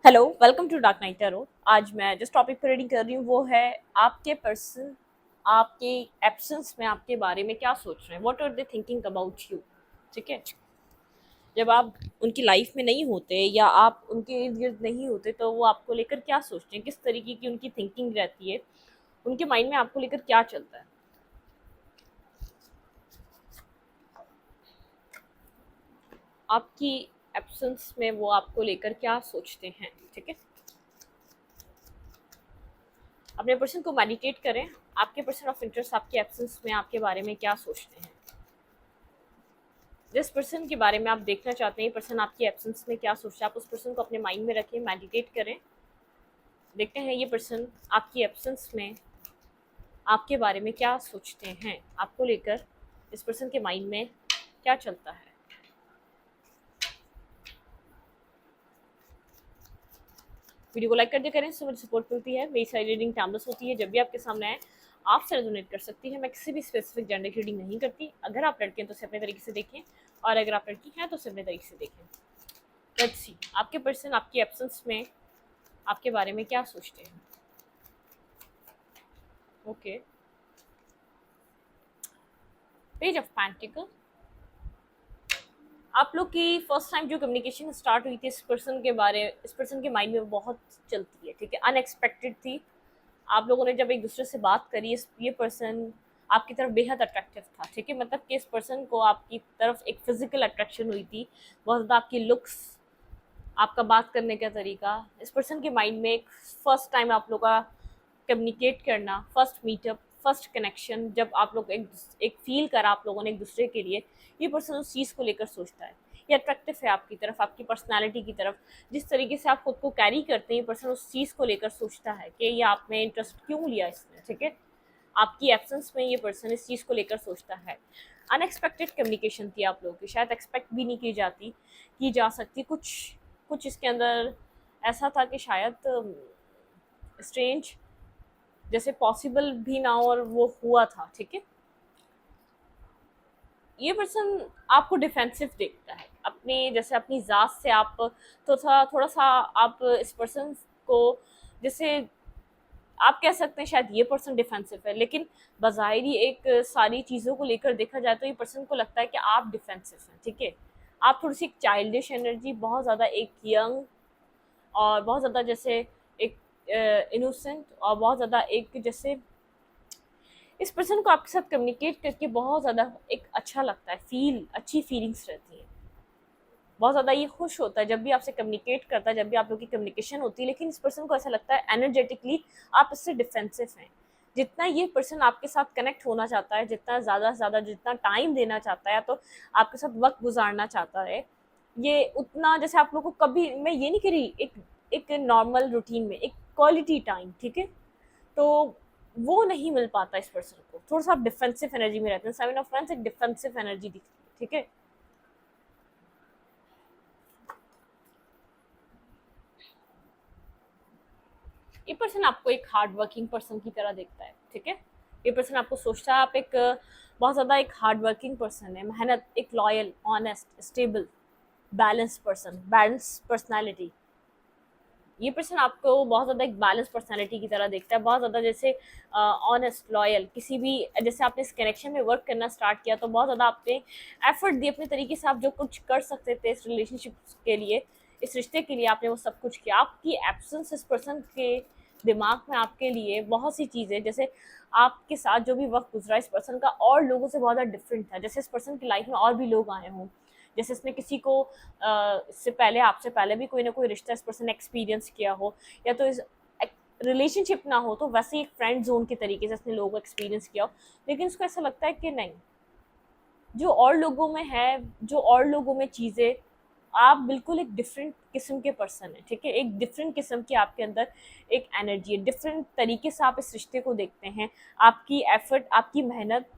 Hello, welcome to dark night tarot. आज मैं जिस टॉपिक पर रीडिंग कर रही हूँ वो है आपके पर्सन आपके एब्सेंस में आपके बारे में क्या सोच रहे हैं, what are they thinking about you. ठीक है, जब आप उनकी लाइफ में नहीं होते या आप उनके इर्द गिर्द नहीं होते तो वो आपको लेकर क्या सोचते हैं, किस तरीके की उनकी थिंकिंग रहती है, उनके माइंड में आपको लेकर क्या चलता है। आपकी एब्सेंस में वो आपको लेकर क्या सोचते हैं। ठीक है, अपने पर्सन को मेडिटेट करें। आपके पर्सन ऑफ इंटरेस्ट आपके एब्सेंस में आपके बारे में क्या सोचते हैं। जिस पर्सन के बारे में आप देखना चाहते हैं पर्सन आपकी एब्सेंस में क्या सोचता है, आप उस पर्सन को अपने माइंड में रखें, मेडिटेट करें। देखते हैं ये पर्सन आपकी एब्सेंस में आपके बारे में क्या सोचते हैं, आपको लेकर इस पर्सन के माइंड में क्या चलता है। वीडियो को लाइक कर दिया करें, इससे मुझे सपोर्ट मिलती है। मेरी सारी रीडिंग टाइमलेस होती है, जब भी आपके सामने आए आप से रेजोनेट कर सकती है। मैं किसी भी स्पेसिफिक जेंडर की रीडिंग नहीं करती। अगर आप लड़के हैं तो उसे अपने तरीके से देखें, और अगर आप लड़की हैं तो उसे अपने तरीके से देखें। लेट्स सी आपके पर्सन आपकी एब्सेंस में आपके बारे में क्या सोचते हैं। Okay, page of pentacle. आप लोग की फर्स्ट टाइम जो कम्युनिकेशन स्टार्ट हुई थी इस पर्सन के माइंड में बहुत चलती है। ठीक है, अनएक्सपेक्टेड थी। आप लोगों ने जब एक दूसरे से बात करी, ये पर्सन आपकी तरफ बेहद अट्रैक्टिव था। ठीक है, मतलब कि इस पर्सन को आपकी तरफ एक फिजिकल अट्रैक्शन हुई थी बहुत ज़्यादा। आपकी लुक्स, आपका बात करने का तरीका, इस पर्सन के माइंड में एक फर्स्ट टाइम आप लोग का कम्युनिकेट करना, फर्स्ट मीटअप, फर्स्ट कनेक्शन, जब आप लोग एक फील करा आप लोगों ने एक दूसरे के लिए, ये पर्सन उस चीज़ को लेकर सोचता है। ये अट्रैक्टिव है आपकी तरफ, आपकी पर्सनालिटी की तरफ। जिस तरीके से आप खुद को कैरी करते हैं ये पर्सन उस चीज़ को लेकर सोचता है कि ये आप में इंटरेस्ट क्यों लिया इसने। ठीक है, आपकी एब्सेंस में ये पर्सन इस चीज़ को लेकर सोचता है। अनएक्सपेक्टेड कम्युनिकेशन थी आप लोगों की, शायद एक्सपेक्ट भी नहीं की जा सकती। कुछ कुछ इसके अंदर ऐसा था कि शायद स्ट्रेंज, जैसे पॉसिबल भी ना हो और वो हुआ था। ठीक है, ये पर्सन आपको डिफेंसिव देखता है, अपनी जैसे अपनी जात से आप तो थोड़ा सा आप इस पर्सन को, जैसे आप कह सकते हैं शायद ये पर्सन डिफेंसिव है, लेकिन बज़ाहिरी एक सारी चीज़ों को लेकर देखा जाए तो ये पर्सन को लगता है कि आप डिफेंसिव हैं। ठीक है, आप थोड़ी सी एक चाइल्डिश एनर्जी, बहुत ज़्यादा एक यंग और बहुत ज़्यादा जैसे एक इनोसेंट और बहुत ज़्यादा एक जैसे, इस पर्सन को आपके साथ कम्युनिकेट करके बहुत ज़्यादा एक अच्छा लगता है, अच्छी फीलिंग्स रहती हैं। बहुत ज़्यादा ये खुश होता है जब भी आपसे कम्युनिकेट करता है, जब भी आप लोग की कम्युनिकेशन होती है। लेकिन इस पर्सन को ऐसा लगता है एनर्जेटिकली आप इससे डिफेंसिव हैं। जितना ये पर्सन आपके साथ कनेक्ट होना चाहता है, जितना ज़्यादा से ज़्यादा जितना टाइम देना चाहता है, तो आपके साथ वक्त गुजारना चाहता है, ये उतना जैसे आप लोग को कभी, मैं ये नहीं कह रही एक एक नॉर्मल रूटीन में एक क्वालिटी टाइम, ठीक है, तो वो नहीं मिल पाता इस पर्सन को। थोड़ा सा आप डिफेंसिव एनर्जी में रहते हैं। सेवन ऑफ फ्रेंड्स एक डिफेंसिव एनर्जी दिखती है। ठीक है, ये पर्सन आपको एक हार्ड वर्किंग पर्सन की तरह देखता है। ठीक है, ये पर्सन आपको सोचता है आप एक बहुत ज़्यादा एक हार्ड वर्किंग पर्सन है, मेहनत, एक loyal, honest, stable, balance person, balance personality. ये पर्सन आपको बहुत ज़्यादा एक बैलेंस पर्सनैलिटी की तरह देखता है, बहुत ज़्यादा जैसे ऑनेस्ट, लॉयल। किसी भी जैसे आपने इस कनेक्शन में वर्क करना स्टार्ट किया तो बहुत ज़्यादा आपने एफर्ट दिए अपने तरीके से, आप जो कुछ कर सकते थे इस रिलेशनशिप के लिए, इस रिश्ते के लिए, आपने वो सब कुछ किया। आपकी एब्सेंस इस पर्सन के दिमाग में आपके लिए बहुत सी चीज़ें, जैसे आपके साथ जो भी वक्त गुजरा इस पर्सन का और लोगों से बहुत ज़्यादा डिफरेंट था। जैसे इस पर्सन की लाइफ में और भी लोग आए हों, जैसे इसने किसी को इससे पहले, आपसे पहले भी कोई ना कोई रिश्ता इस पर्सन ने एक्सपीरियंस किया हो, या तो इस रिलेशनशिप ना हो तो वैसे एक फ्रेंड जोन के तरीके से इसने लोगों को एक्सपीरियंस किया हो। लेकिन उसको ऐसा लगता है कि नहीं, जो और लोगों में है, जो और लोगों में चीज़ें, आप बिल्कुल एक डिफरेंट किस्म के पर्सन है। ठीक है, एक डिफरेंट किस्म की आपके अंदर एक एनर्जी है, डिफरेंट तरीके से आप इस रिश्ते को देखते हैं। आपकी एफर्ट, आपकी मेहनत,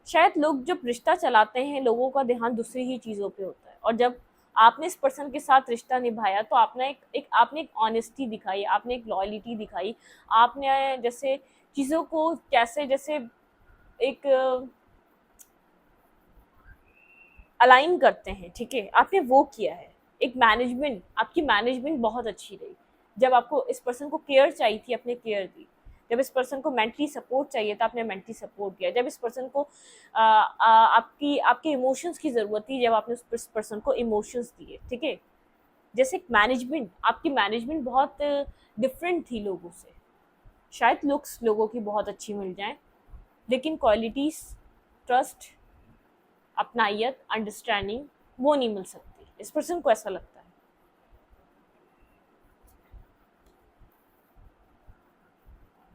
शायद लोग जब रिश्ता चलाते हैं लोगों का ध्यान दूसरी ही चीज़ों पे होता है, और जब आपने इस पर्सन के साथ रिश्ता निभाया तो आपने एक ऑनेस्टी दिखाई, आपने एक लॉयलिटी दिखाई। आपने जैसे चीज़ों को कैसे जैसे एक अलाइन करते हैं, ठीक है, आपने वो किया है। एक मैनेजमेंट, आपकी मैनेजमेंट बहुत अच्छी रही। जब आपको इस पर्सन को केयर चाहिए थी, आपने केयर दी। जब इस पर्सन को मेंटली सपोर्ट चाहिए था, आपने मेंटली सपोर्ट किया। जब इस पर्सन को आपकी आपके इमोशंस की ज़रूरत थी, जब आपने उस पर्सन को इमोशंस दिए, ठीक है। जैसे मैनेजमेंट, आपकी मैनेजमेंट बहुत डिफरेंट थी लोगों से। शायद लुक्स लोगों की बहुत अच्छी मिल जाए, लेकिन क्वालिटीज़, ट्रस्ट, अपनाइत, अंडरस्टैंडिंग वो नहीं मिल सकती। इस पर्सन को ऐसा लगता है।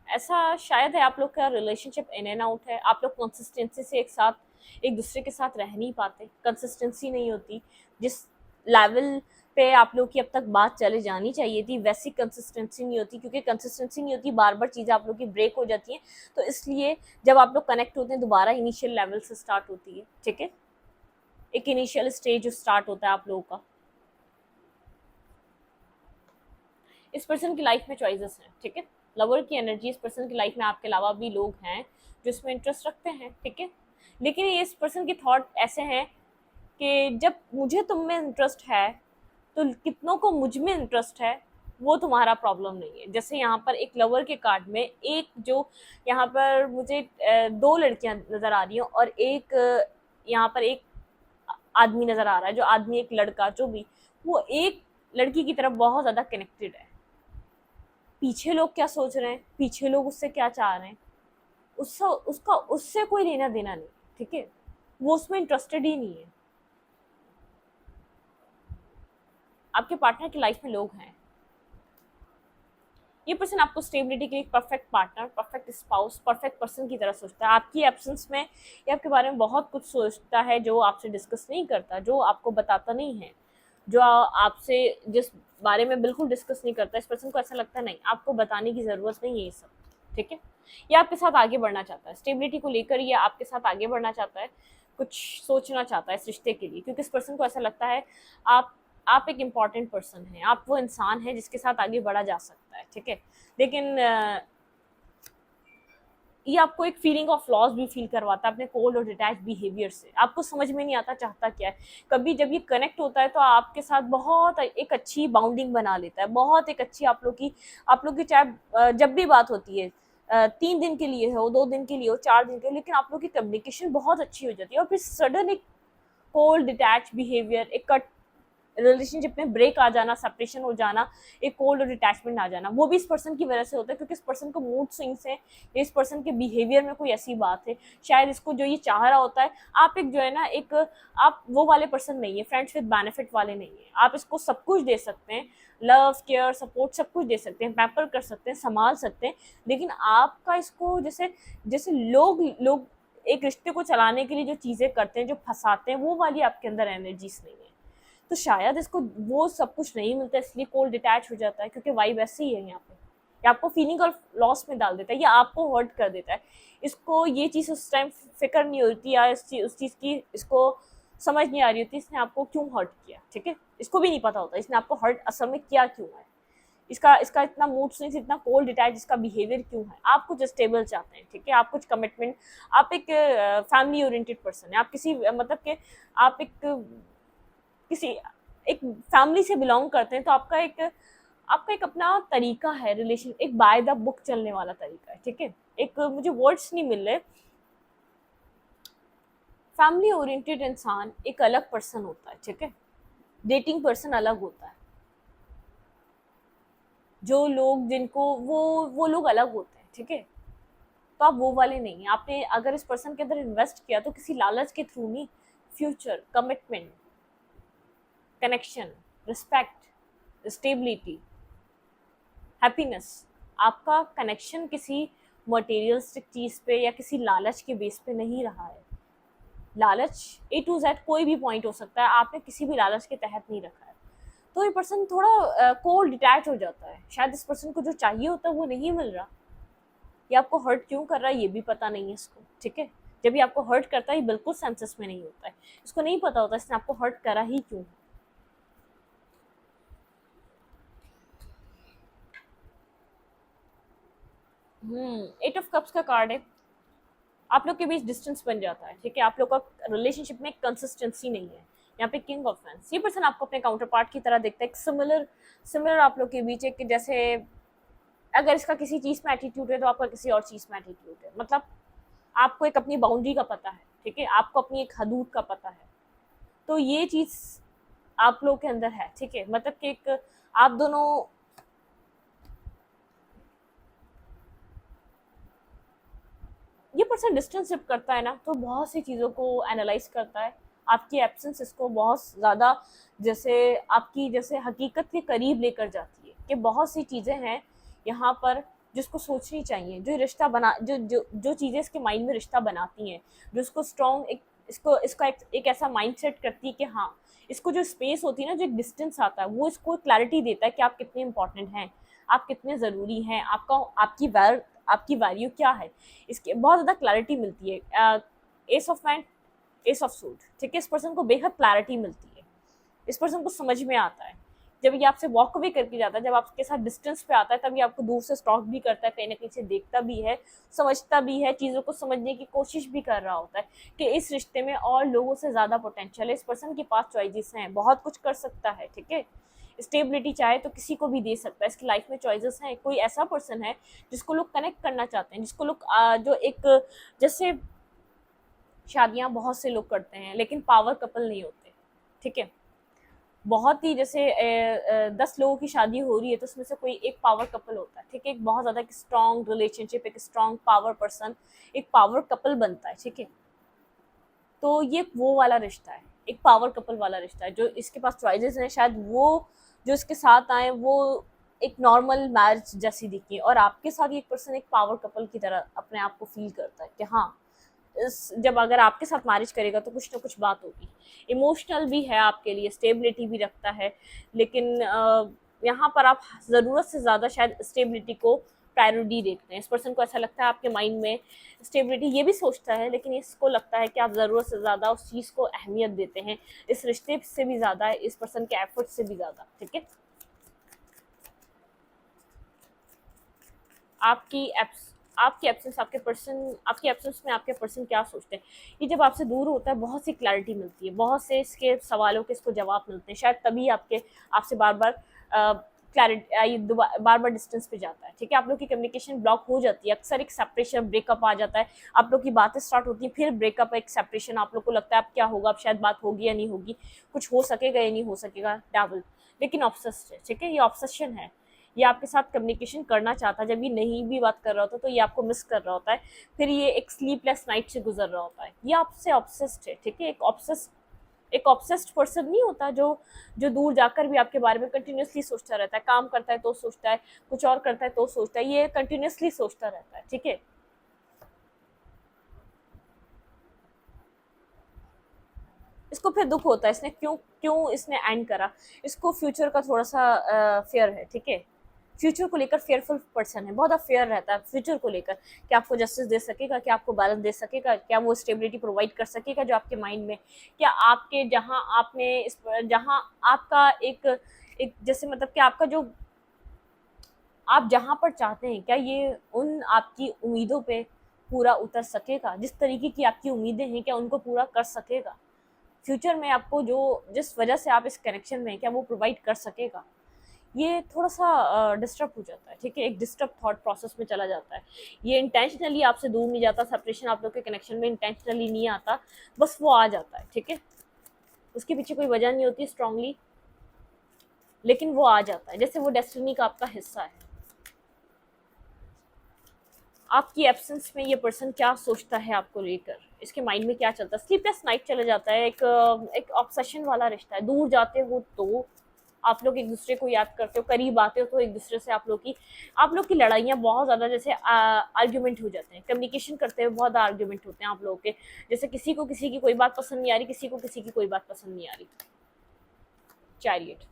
ऐसा शायद है, आप लोग का रिलेशनशिप इन एंड आउट है। आप लोग कंसिस्टेंसी से एक दूसरे के साथ रह नहीं पाते, कंसिस्टेंसी नहीं होती। जिस लेवल पे आप लोग की अब तक बात चले जानी चाहिए थी, वैसी कंसिस्टेंसी नहीं होती। क्योंकि कंसिस्टेंसी नहीं होती, बार बार चीज़ें आप लोग की ब्रेक हो जाती हैं। तो इसलिए जब आप लोग कनेक्ट होते हैं, दोबारा इनिशियल लेवल से स्टार्ट होती है, ठीक है। एक इनिशियल स्टेज जो स्टार्ट होता है आप लोगों का। इस पर्सन की लाइफ में चॉइसेस हैं, ठीक है। लवर की एनर्जी, इस पर्सन की लाइफ में आपके अलावा भी लोग हैं जो इसमें इंटरेस्ट रखते हैं, ठीक है। लेकिन ये इस पर्सन की थॉट ऐसे हैं कि जब मुझे तुम में इंटरेस्ट है, तो कितनों को मुझ में इंटरेस्ट है वो तुम्हारा प्रॉब्लम नहीं है। जैसे यहाँ पर एक लवर के कार्ड में एक जो यहाँ पर मुझे दो लड़कियां नजर आ रही हैं, और एक यहाँ पर एक आदमी नजर आ रहा है। जो आदमी, एक लड़का जो भी, वो एक लड़की की तरफ बहुत ज्यादा कनेक्टेड है। पीछे लोग क्या सोच रहे हैं, पीछे लोग उससे क्या चाह रहे हैं, उसका उसका उससे कोई लेना देना नहीं, ठीक है। वो उसमें इंटरेस्टेड ही नहीं है। आपके पार्टनर की लाइफ में लोग हैं। ये पर्सन आपको स्टेबिलिटी के लिए perfect partner, perfect spouse, perfect person की तरह सोचता है। आपकी एब्सेंस में ये आपके बारे में बहुत कुछ सोचता है, जो आपसे डिस्कस नहीं करता, जो आपको बताता नहीं है, जो आपसे जिस बारे में बिल्कुल डिस्कस नहीं करता। इस पर्सन को ऐसा लगता है नहीं, आपको बताने की ज़रूरत नहीं है ये सब, ठीक है। ये आपके साथ आगे बढ़ना चाहता है, स्टेबिलिटी को लेकर ये आपके साथ आगे बढ़ना चाहता है, कुछ सोचना चाहता है इस रिश्ते के लिए। क्योंकि इस पर्सन को ऐसा लगता है आप एक इम्पॉर्टेंट पर्सन हैं, आप वो इंसान हैं जिसके साथ आगे बढ़ा जा सकता है, ठीक है। लेकिन ये आपको एक फीलिंग ऑफ लॉस भी फील करवाता है अपने कोल्ड और डिटैच बिहेवियर से। आपको समझ में नहीं आता चाहता क्या है। कभी जब ये कनेक्ट होता है तो आपके साथ बहुत एक अच्छी बाउंडिंग बना लेता है, बहुत एक अच्छी आप लोग की चाहे जब भी बात होती है, 3 दिन के लिए हो, 2 दिन के लिए हो, 4 दिन के लिए, लेकिन आप लोग की कम्युनिकेशन बहुत अच्छी हो जाती है। और फिर सडन एक कोल्ड डिटैच बिहेवियर, एक कट रिलेशनशिप में ब्रेक आ जाना, सेपरेशन हो जाना, एक कोल्ड और डिटैचमेंट आ जाना, वो भी इस पर्सन की वजह से होता है। क्योंकि इस पर्सन को मूड स्विंग्स है, या इस पर्सन के बिहेवियर में कोई ऐसी बात है, शायद इसको जो ये चाह रहा होता है, आप एक जो है ना, एक आप वो वाले पर्सन नहीं है, फ्रेंड्स विद बेनिफिट वाले नहीं है। आप इसको सब कुछ दे सकते हैं, लव, केयर, सपोर्ट सब कुछ दे सकते हैं, पैम्पर कर सकते हैं, संभाल सकते हैं। लेकिन आपका इसको जैसे जैसे लोग एक रिश्ते को चलाने के लिए जो चीज़ें करते हैं, जो फंसाते हैं, वो वाली आपके अंदर एनर्जीज नहीं है। तो शायद इसको वो सब कुछ नहीं मिलता, इसलिए कोल्ड डिटैच हो जाता है। क्योंकि वाइब ऐसी ही है यहाँ पे, या आपको फीलिंग और लॉस में डाल देता है, या आपको हर्ट कर देता है। इसको ये चीज़ उस टाइम फिक्र नहीं होती, या उस चीज़ की इसको समझ नहीं आ रही होती इसने आपको क्यों हर्ट किया, ठीक है। इसको भी नहीं पता होता इसने आपको हर्ट असल में किया क्यों है, इसका इसका इतना मूड स्विंग्स, इतना कोल्ड डिटैच इसका बिहेवियर क्यों है। आप कुछ स्टेबल चाहते हैं, ठीक है, आप कुछ कमिटमेंट, आप एक फैमिली ओरिएंटेड पर्सन है, आप किसी मतलब के आप एक किसी एक फैमिली से बिलोंग करते हैं। तो आपका एक अपना तरीका है रिलेशन, एक बाय द बुक चलने वाला तरीका है, ठीक है। एक मुझे वर्ड्स नहीं मिल रहे। फैमिली ओरिएंटेड इंसान एक अलग पर्सन होता है, ठीक है। डेटिंग पर्सन अलग होता है। जो लोग जिनको वो लोग अलग होते हैं, ठीक है। तो आप वो वाले नहीं हैं। आपने अगर इस पर्सन के अंदर इन्वेस्ट किया तो किसी लालच के थ्रू नहीं, future, commitment, connection, respect, stability, happiness. आपका कनेक्शन किसी मटेरियलिस्टिक चीज़ पे या किसी लालच के बेस पे नहीं रहा है। लालच A to Z कोई भी पॉइंट हो सकता है, आपने किसी भी लालच के तहत नहीं रखा है। तो ये पर्सन थोड़ा कोल्ड डिटैच हो जाता है। शायद इस पर्सन को जो चाहिए होता है वो नहीं मिल रहा, ये आपको हर्ट क्यों कर रहा है ये भी पता नहीं है इसको, ठीक है। जब ये आपको हर्ट करता है ये बिल्कुल सेंसेस में नहीं होता है, इसको नहीं पता होता इसने आपको हर्ट करा ही क्यों। 8 ऑफ कप्स का कार्ड है। आप लोग के बीच डिस्टेंस बन जाता है, ठीक है। आप लोग का रिलेशनशिप में कंसिस्टेंसी नहीं है, यहाँ पे किंग ऑफ वैंड्स, ये पर्सन आपको अपने काउंटर पार्ट की तरह देखता है, एक सिमिलर आप लोग के बीच एक, जैसे अगर इसका किसी चीज में एटीट्यूड है तो आपका किसी और चीज में एटीट्यूड है, मतलब आपको एक अपनी बाउंड्री का पता है, ठीक है, आपको अपनी एक हदूद का पता है, तो ये चीज आप लोग के अंदर है, ठीक है, मतलब कि एक आप दोनों ये पर्सन डिस्टेंस शिफ्ट करता है ना, तो बहुत सी चीज़ों को एनालाइज करता है, आपकी एब्सेंस इसको बहुत ज़्यादा जैसे आपकी जैसे हकीकत के करीब लेकर जाती है कि बहुत सी चीज़ें हैं यहाँ पर जिसको सोचनी चाहिए, जो रिश्ता बना जो जो जो चीज़ें इसके माइंड में रिश्ता बनाती हैं, जो इसको स्ट्रॉन्ग एक इसका एक ऐसा माइंड सेट करती है कि हाँ, इसको जो स्पेस होती है ना, जो एक डिस्टेंस आता है, वो इसको क्लैरिटी देता है कि आप कितने इंपॉर्टेंट हैं, आप कितने ज़रूरी हैं, आपकी वैल्यू क्या है, इसकी बहुत ज़्यादा क्लैरिटी मिलती है। S of man, S of suit, ठीक है, इस पर्सन को बेहद क्लैरिटी मिलती है, इस पर्सन को समझ में आता है, जब ये आपसे वॉक अवे करके जाता है, जब आपके साथ डिस्टेंस पे आता है, तब ये आपको दूर से स्टॉक भी करता है, कहीं ना कहीं से देखता भी है, समझता भी है, चीज़ों को समझने की कोशिश भी कर रहा होता है कि इस रिश्ते में और लोगों से ज़्यादा पोटेंशियल है, इस पर्सन के पास चॉइसेस हैं, बहुत कुछ कर सकता है, ठीक है, स्टेबिलिटी चाहे तो किसी को भी दे सकता है, इसकी लाइफ में चॉइसेस हैं, कोई ऐसा पर्सन है जिसको लोग कनेक्ट करना चाहते हैं, जिसको लोग जो एक जैसे शादियां बहुत से लोग करते हैं लेकिन पावर कपल नहीं होते, ठीक है, बहुत ही जैसे 10 लोगों की शादी हो रही है तो उसमें से कोई एक पावर कपल होता है, ठीक है, एक बहुत ज़्यादा एक स्ट्रॉन्ग रिलेशनशिप, एक स्ट्रॉन्ग पावर पर्सन, एक पावर कपल बनता है, ठीक है, तो ये वो वाला रिश्ता है, एक पावर कपल वाला रिश्ता है, जो इसके पास चॉइसेस हैं, शायद वो जो इसके साथ आए वो एक नॉर्मल मैरिज जैसी दिखी और आपके साथ एक पर्सन एक पावर कपल की तरह अपने आप को फील करता है कि हाँ, जब अगर आपके साथ मैरिज करेगा तो कुछ ना कुछ बात होगी, इमोशनल भी है आपके लिए, स्टेबिलिटी भी रखता है, लेकिन यहाँ पर आप ज़रूरत से ज़्यादा शायद स्टेबिलिटी को प्रायोरिटी देखते हैं, इस पर्सन को ऐसा लगता है आपके माइंड में स्टेबिलिटी ये भी सोचता है, लेकिन इसको लगता है कि आप ज़रूरत से ज़्यादा उस चीज़ को अहमियत देते हैं, इस रिश्ते से भी ज़्यादा, इस पर्सन के एफर्ट से भी ज़्यादा, ठीक है, आपकी एप्स आपकी एब्सेंस आपकी एब्सेंस में आपके पर्सन क्या सोचते हैं, ये जब आपसे दूर होता है बहुत सी क्लैरिटी मिलती है, बहुत से इसके सवालों के इसको जवाब मिलते हैं, शायद तभी आपसे बार बार क्लैरिटी बार बार डिस्टेंस पे जाता है, ठीक है, आप लोग की कम्युनिकेशन ब्लॉक हो जाती है, अक्सर एक सेपरेशन ब्रेकअप आ जाता है, आप लोग की बातें स्टार्ट होती हैं, फिर ब्रेकअप, एक सेपरेशन, आप लोग को लगता है अब क्या होगा, अब शायद बात होगी या नहीं होगी, कुछ हो सकेगा या नहीं हो सकेगा, डबल, लेकिन ऑब्सेस्ड है, ठीक है, ये ऑब्सेशन है, ये आपके साथ कम्युनिकेशन करना चाहता है, जब ये नहीं भी बात कर रहा होता तो ये आपको मिस कर रहा होता है, फिर ये एक स्लीपलेस नाइट से गुजर रहा होता है, ये आपसे ऑब्सेस्ड है, ठीक है, एक ऑब्सेस्ड पर्सन नहीं होता जो जो दूर जाकर भी आपके बारे में कंटिन्यूसली सोचता रहता है, काम करता है तो सोचता है, कुछ और करता है तो सोचता है, ये कंटिन्यूसली सोचता रहता है, ठीक है, इसको फिर दुख होता है, इसने क्यों क्यों इसने एंड करा, इसको फ्यूचर का थोड़ा सा फेयर है, ठीक है, फ्यूचर को लेकर फेयरफुल पर्सन है, बहुत फेयर रहता है फ्यूचर को लेकर, कि आपको जस्टिस दे सकेगा, क्या आपको बैलेंस दे सकेगा, क्या वो स्टेबिलिटी प्रोवाइड कर सकेगा जो आपके माइंड में, क्या आपके जहाँ आपका एक जैसे मतलब कि आपका जो आप जहाँ पर चाहते हैं, क्या ये उन आपकी उम्मीदों पे पूरा उतर सकेगा, जिस तरीके की आपकी उम्मीदें हैं क्या उनको पूरा कर सकेगा, फ्यूचर में आपको जो जिस वजह से आप इस कनेक्शन में क्या वो प्रोवाइड कर सकेगा, ये थोड़ा सा डिस्टर्ब हो जाता है, ठीक है, एक डिस्टर्ब थॉट प्रोसेस में चला जाता है, ये इंटेंशनली आपसे दूर नहीं जाता, सेपरेशन आप लोग के कनेक्शन में इंटेंशनली नहीं आता, बस वो आ जाता है, ठीक है, उसके पीछे कोई वजह नहीं होती स्ट्रांगली, लेकिन वो आ जाता है, जैसे वो डेस्टिनी का आपका हिस्सा है। आपकी एब्सेंस में ये पर्सन क्या सोचता है आपको लेकर, इसके माइंड में क्या चलता है, स्लीपलेस नाइट चला जाता है, एक ऑब्सेशन वाला रिश्ता है, दूर जाते हो तो आप लोग एक दूसरे को याद करते हो, करीब आते हो तो एक दूसरे से आप लोग की लड़ाइयाँ बहुत ज़्यादा जैसे आर्ग्यूमेंट हो जाते हैं, कम्युनिकेशन करते हुए बहुत आर्ग्यूमेंट होते हैं आप लोगों के, जैसे किसी को किसी की कोई बात पसंद नहीं आ रही, किसी को किसी की कोई बात पसंद नहीं आ रही, चैरियट,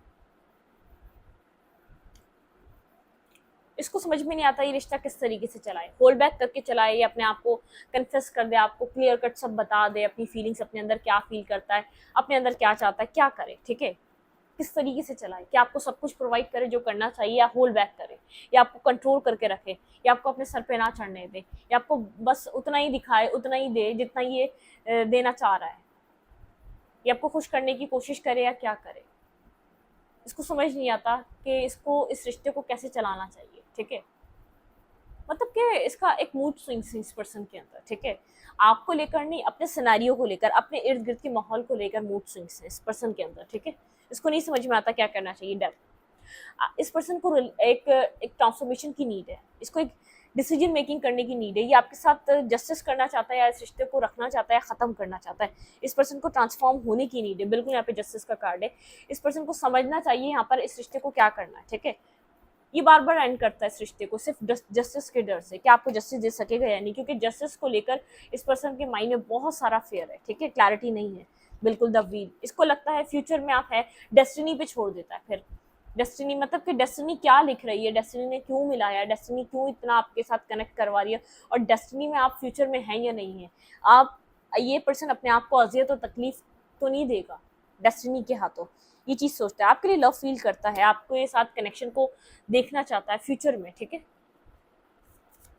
इसको समझ में नहीं आता ये रिश्ता किस तरीके से चलाए, होल्ड बैक करके चलाए या अपने आप को कन्फेस कर दे, आपको क्लियर कट सब बता दे, अपनी फीलिंग्स, अपने अंदर क्या फील करता है, अपने अंदर क्या चाहता है, क्या करे, ठीक है, किस तरीके से चलाए, कि आपको सब कुछ प्रोवाइड करे जो करना चाहिए, या होल्ड बैक करे, या आपको कंट्रोल करके रखे, या आपको अपने सर पे ना चढ़ने दे, या आपको बस उतना ही दिखाए, उतना ही दे जितना ये देना चाह रहा है, ये आपको खुश करने की कोशिश करे या क्या करे, इसको समझ नहीं आता कि इसको इस रिश्ते को कैसे चलाना चाहिए, ठीक है। मतलब कि इसका एक मूड स्विंग्स है इस पर्सन के अंदर, ठीक है। आपको लेकर नहीं, अपने सिनेरियो को लेकर, अपने इर्द गिर्द के माहौल को लेकर मूड स्विंग्स है इस पर्सन के अंदर, ठीक है। इसको नहीं समझ में आता क्या करना चाहिए, डर। इस पर्सन को एक एक ट्रांसफॉर्मेशन की नीड है, इसको एक डिसीजन मेकिंग करने की नीड है। ये आपके साथ जस्टिस करना चाहता है या इस रिश्ते को रखना चाहता है, ख़त्म करना चाहता है। इस पर्सन को ट्रांसफॉर्म होने की नीड है, बिल्कुल यहाँ पे जस्टिस का कार्ड है। इस पर्सन को समझना चाहिए यहाँ पर इस रिश्ते को क्या करना है, ठीक है। ये बार बार एंड करता है इस रिश्ते को सिर्फ जस्टिस के डर से कि आपको जस्टिस दे सकेगा या नहीं, क्योंकि जस्टिस को लेकर इस पर्सन के माइंड में बहुत सारा फेयर है, ठीक है। क्लैरिटी नहीं है बिल्कुल द व्हील। इसको लगता है फ्यूचर में आप है, डेस्टिनी पे छोड़ देता है। फिर डेस्टिनी मतलब कि डेस्टिनी क्या लिख रही है, डेस्टिनी ने क्यों मिलाया, डेस्टिनी क्यों इतना आपके साथ कनेक्ट करवा रही है, और डेस्टिनी में आप फ्यूचर में हैं या नहीं है। आप ये पर्सन अपने आप को अजियत और तकलीफ तो नहीं देगा डेस्टिनी के हाथों, ये चीज़ सोचता है, आपके लिए लव फील करता है, आपको ये साथ कनेक्शन को देखना चाहता है फ्यूचर में, ठीक है।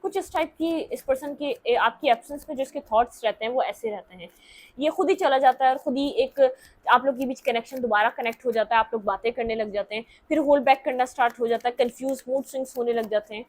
कुछ इस टाइप की इस पर्सन के आपकी एब्सेंस में जो इसके थॉट्स रहते हैं वो ऐसे रहते हैं। ये खुद ही चला जाता है और खुद ही एक आप लोग के बीच कनेक्शन दोबारा कनेक्ट हो जाता है, आप लोग बातें करने लग जाते हैं, फिर होल्ड बैक करना स्टार्ट हो जाता है, कंफ्यूज मूड स्विंग्स होने लग जाते हैं।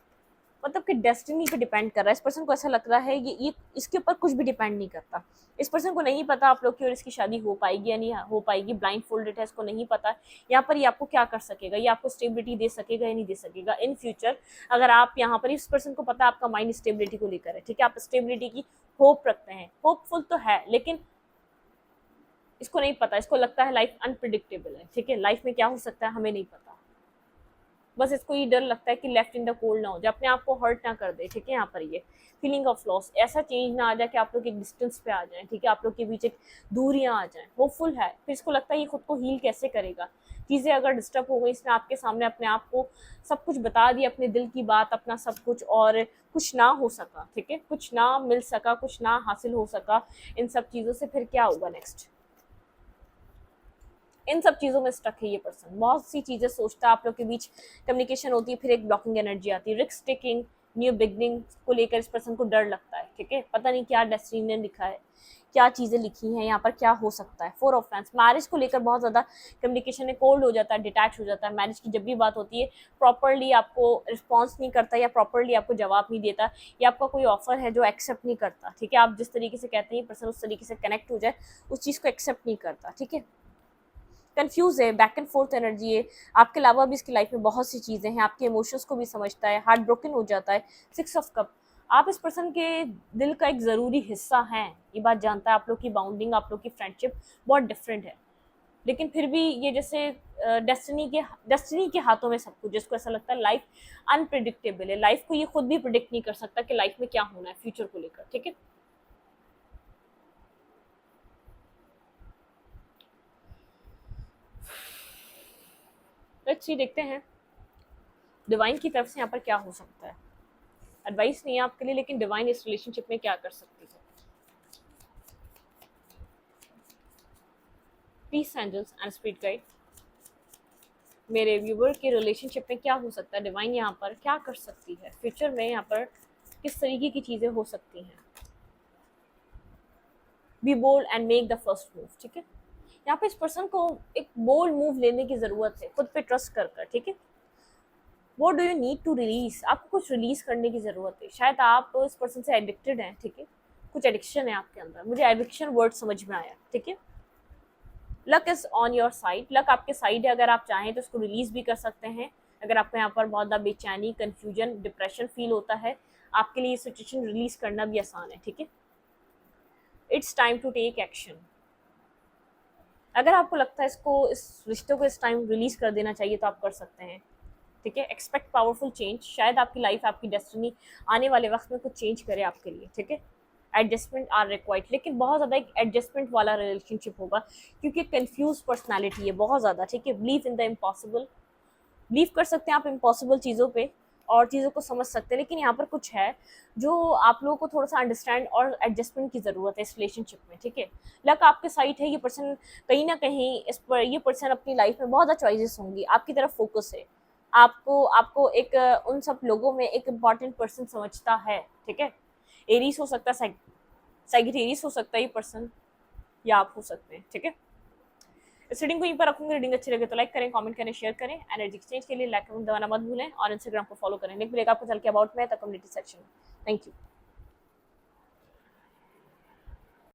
मतलब कि डेस्टिनी पे डिपेंड कर रहा है। इस पर्सन को ऐसा लग रहा है ये इसके ऊपर कुछ भी डिपेंड नहीं करता। इस पर्सन को नहीं पता आप लोग की और इसकी शादी हो पाएगी या नहीं हो पाएगी, ब्लाइंड फोल्डेड है, इसको नहीं पता यहाँ पर ये आपको क्या कर सकेगा, ये आपको स्टेबिलिटी दे सकेगा या नहीं दे सकेगा इन फ्यूचर। अगर आप यहाँ पर, इस पर्सन को पता है आपका माइंड स्टेबिलिटी को लेकर है, ठीक है, आप स्टेबिलिटी की होप रखते हैं, होपफुल तो है, लेकिन इसको नहीं पता, इसको लगता है लाइफ अनप्रिडिक्टेबल है, ठीक है। लाइफ में क्या हो सकता है हमें नहीं पता, बस इसको ये डर लगता है कि लेफ्ट इन द कोल्ड ना हो जाए, अपने आप को हर्ट ना कर दे, ठीक है। यहाँ पर ये फीलिंग ऑफ लॉस, ऐसा चेंज ना आ जाए कि आप लोग एक डिस्टेंस पे आ जाएं, ठीक है, आप लोग के बीच एक दूरियां आ जाएं। होपफुल है, फिर इसको लगता है ये खुद को हील कैसे करेगा। चीज़ें अगर डिस्टर्ब हो गई, इसने आपके सामने अपने आप को सब कुछ बता दिया, अपने दिल की बात, अपना सब कुछ, और कुछ ना हो सका, ठीक है, कुछ ना मिल सका, कुछ ना हासिल हो सका इन सब चीज़ों से, फिर क्या होगा नेक्स्ट। इन सब चीज़ों में स्टक है ये पर्सन, बहुत सी चीज़ें सोचता है, आप लोग के बीच कम्युनिकेशन होती है, फिर एक ब्लॉकिंग एनर्जी आती है, रिस्क टेकिंग, न्यू बिगनिंग को लेकर इस पर्सन को डर लगता है, ठीक है। पता नहीं क्या डेस्टिनी ने लिखा है, क्या चीज़ें लिखी हैं यहाँ पर, क्या हो सकता है। 4 ऑफ फैंस, मैरिज को लेकर बहुत ज़्यादा कम्युनिकेशन में कोल्ड हो जाता है, डिटैच हो जाता है। मैरिज की जब भी बात होती है प्रॉपरली आपको रिस्पॉन्स नहीं करता, या प्रॉपरली आपको जवाब नहीं देता, या आपका कोई ऑफर है जो एक्सेप्ट नहीं करता, ठीक है। आप जिस तरीके से कहते हैं ये पर्सन उस तरीके से कनेक्ट हो जाए, उस चीज़ को एक्सेप्ट नहीं करता, ठीक है। कंफ्यूज है, बैक एंड फोर्थ एनर्जी है। आपके अलावा भी इसकी लाइफ में बहुत सी चीज़ें हैं, आपके इमोशंस को भी समझता है, हार्ट ब्रोकन हो जाता है। 6 ऑफ कप, आप इस पर्सन के दिल का एक ज़रूरी हिस्सा हैं, ये बात जानता है। आप लोग की बाउंडिंग, आप लोग की फ्रेंडशिप बहुत डिफरेंट है, लेकिन फिर भी ये जैसे डेस्टिनी के हाथों में सब कुछ, जिसको ऐसा लगता है लाइफ अनप्रिडिक्टेबल है, लाइफ को ये खुद भी प्रिडिक्ट नहीं कर सकता कि लाइफ में क्या होना है फ्यूचर को लेकर, ठीक है। लेट्स सी, देखते हैं डिवाइन की तरफ से यहाँ पर क्या हो सकता है। एडवाइस नहीं है आपके लिए, लेकिन डिवाइन इस रिलेशनशिप में क्या कर सकती है। Peace angels and spirit guide, मेरे व्यूवर के रिलेशनशिप में क्या हो सकता है, डिवाइन यहाँ पर क्या कर सकती है फ्यूचर में, यहाँ पर किस तरीके की चीज़ें हो सकती हैं। Be bold and make the first move, ठीक है। यहाँ पे इस पर्सन को एक बोल्ड मूव लेने की ज़रूरत है, खुद पे ट्रस्ट कर कर, ठीक है। What do you need to release, आपको कुछ रिलीज करने की ज़रूरत है। शायद आप इस पर्सन से एडिक्टेड हैं, ठीक है, कुछ एडिक्शन है आपके अंदर, मुझे एडिक्शन वर्ड समझ में आया, ठीक है। Luck is on your side, luck आपके साइड है, अगर आप चाहें तो उसको रिलीज भी कर सकते हैं। अगर आपको यहाँ पर बहुत ज़्यादा बेचैनी, कन्फ्यूजन, डिप्रेशन फील होता है, आपके लिए ये सिचुएशन रिलीज करना भी आसान है, ठीक है। It's time to take action, अगर आपको लगता है इसको, इस रिश्ते को इस टाइम रिलीज कर देना चाहिए तो आप कर सकते हैं, ठीक है। एक्सपेक्ट पावरफुल चेंज, शायद आपकी लाइफ, आपकी डेस्टिनी आने वाले वक्त में कुछ चेंज करे आपके लिए, ठीक है। एडजस्टमेंट आर रिक्वायर्ड, लेकिन बहुत ज़्यादा एक एडजस्टमेंट वाला रिलेशनशिप होगा, क्योंकि कंफ्यूज पर्सनालिटी है बहुत ज़्यादा, ठीक है। Believe in the impossible, believe कर सकते हैं आप इम्पॉसिबल चीज़ों पे और चीज़ों को समझ सकते हैं, लेकिन यहाँ पर कुछ है जो आप लोगों को थोड़ा सा अंडरस्टैंड और एडजस्टमेंट की ज़रूरत है इस रिलेशनशिप में, ठीक है। लक आपके साइड है, ये पर्सन कहीं ना कहीं इस पर, ये पर्सन अपनी लाइफ में बहुत ज़्यादा चॉइसेस होंगी, आपकी तरफ फोकस है, आपको आपको एक उन सब लोगों में एक इम्पॉर्टेंट पर्सन समझता है, ठीक है। एरीज हो सकता है, सैगिटेरियस हो सकता है ये पर्सन, या आप हो सकते हैं, ठीक है। इस रीडिंग को यहीं पर रखूंगी। रीडिंग अच्छी लगे तो लाइक करें, कमेंट करें, शेयर करें। एनर्जी एक्सचेंज के लिए लाइक कमेंट दबाना मत भूलें और इंस्टाग्राम को फॉलो करें। लिंक मिलेगा आपको चल के अबाउट में द कम्युनिटी सेक्शन में। Thank you.